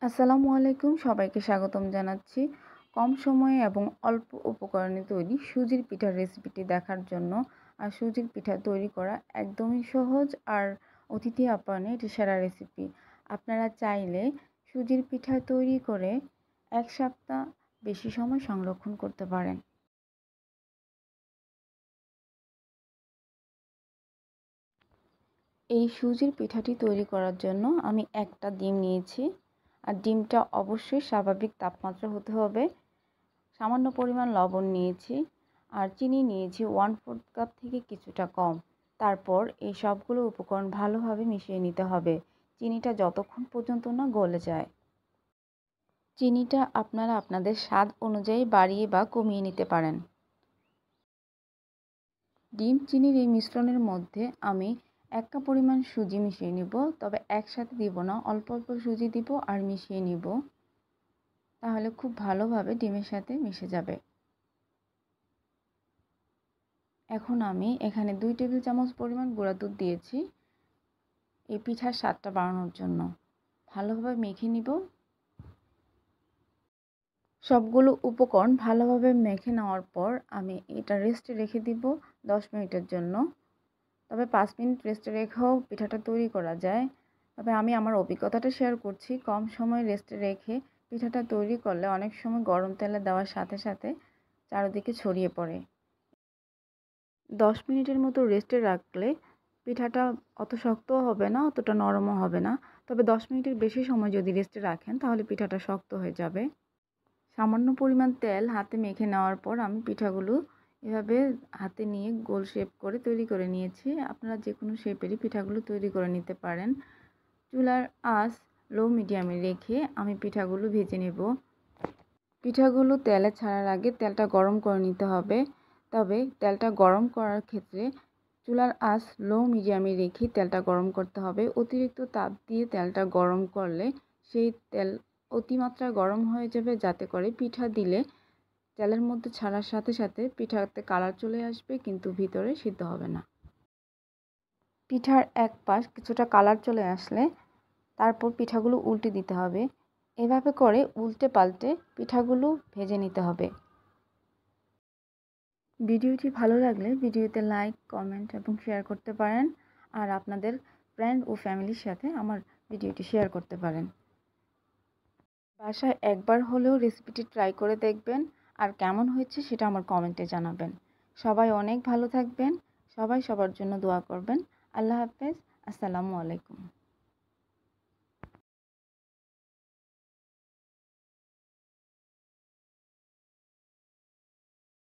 আসসালামু আলাইকুম, সবাইকে স্বাগতম জানাচ্ছি। কম সময়ে এবং অল্প উপকরণে তৈরি সুজির পিঠার রেসিপিটি দেখার জন্য। আর সুজির পিঠা তৈরি করা একদমই সহজ, আর অতিথি আপ্যায়নে এটি সেরা রেসিপি। আপনারা চাইলে সুজির পিঠা তৈরি করে 1 সপ্তাহ বেশি সময় সংরক্ষণ করতে পারেন। এই সুজির পিঠাটি তৈরি করার জন্য আমি একটা ডিম নিয়েছি, আর ডিমটা অবশ্যই স্বাভাবিক তাপমাত্রা হতে হবে। সামান্য পরিমাণ লবণ নিয়েছি, আর চিনি নিয়েছি 1/4 কাপ থেকে কিছুটা কম। তারপর এই সবগুলো উপকরণ ভালোভাবে মিশিয়ে নিতে হবে, চিনিটা যতক্ষণ পর্যন্ত না গলে যায়। চিনিটা আপনারা আপনাদের স্বাদ অনুযায়ী বাড়িয়ে বা কমিয়ে নিতে পারেন। ডিম চিনির এই মিশ্রণের মধ্যে আমি 1 কাপ পরিমাণ সুজি মিশিয়ে নিব, তবে একসাথে দিব না, অল্প অল্প সুজি দিব আর মিশিয়ে নিব, তাহলে খুব ভালোভাবে ডিমের সাথে মিশে যাবে। এখন আমি এখানে 2 টেবিল চামচ পরিমাণ গুঁড়া দুধ দিয়েছি এই পিঠার স্বাদটা বাড়ানোর জন্য। ভালোভাবে মেখে নিব। সবগুলো উপকরণ ভালোভাবে মেখে নেওয়ার পর আমি এটা রেস্টে রেখে দিব 10 মিনিটের জন্য। তবে 5 মিনিট রেস্টে রেখেও পিঠাটা তৈরি করা যায়। তবে আমি আমার অভিজ্ঞতাটা শেয়ার করছি। কম সময় রেস্টে রেখে পিঠাটা তৈরি করলে অনেক সময় গরম তেলে দেওয়ার সাথে সাথে চারিদিকে ছড়িয়ে পড়ে। 10 মিনিটের মতো রেস্টে রাখলে পিঠাটা অত শক্তও হবে না, অতটা নরমও হবে না। তবে 10 মিনিটের বেশি সময় যদি রেস্টে রাখেন তাহলে পিঠাটা শক্ত হয়ে যাবে। সামান্য পরিমাণ তেল হাতে মেখে নেওয়ার পর আমি পিঠাগুলো এভাবে হাতে নিয়ে গোল শেপ করে তৈরি করে নিয়েছি। আপনারা যে কোনো শেপেরই পিঠাগুলো তৈরি করে নিতে পারেন। চুলার আঁচ লো মিডিয়ামে রেখে আমি পিঠাগুলো ভেজে নেব। পিঠাগুলো তেলে ছাড়ার আগে তেলটা গরম করে নিতে হবে। তবে তেলটা গরম করার ক্ষেত্রে চুলার আঁচ লো মিডিয়ামে রেখে তেলটা গরম করতে হবে। অতিরিক্ত তাপ দিয়ে তেলটা গরম করলে সেই তেল অতিমাত্রায় গরম হয়ে যাবে, যাতে করে পিঠা দিলে তেলের মধ্যে ছাড়ার সাথে সাথে পিঠাতে কালার চলে আসবে, কিন্তু ভিতরে সিদ্ধ হবে না। পিঠার এক পাশ কিছুটা কালার চলে আসলে তারপর পিঠাগুলো উল্টে দিতে হবে। এভাবে করে উল্টে পাল্টে পিঠাগুলো ভেজে নিতে হবে। ভিডিওটি ভালো লাগলে ভিডিওতে লাইক, কমেন্ট এবং শেয়ার করতে পারেন। আর আপনাদের ফ্রেন্ড ও ফ্যামিলির সাথে আমার ভিডিওটি শেয়ার করতে পারেন। বাসায় একবার হলেও রেসিপিটি ট্রাই করে দেখবেন, আর কেমন হয়েছে সেটা আমার কমেন্টে জানাবেন। সবাই অনেক ভালো থাকবেন, সবাই সবার জন্য দোয়া করবেন। আল্লাহ হাফেজ, আসসালামু আলাইকুম।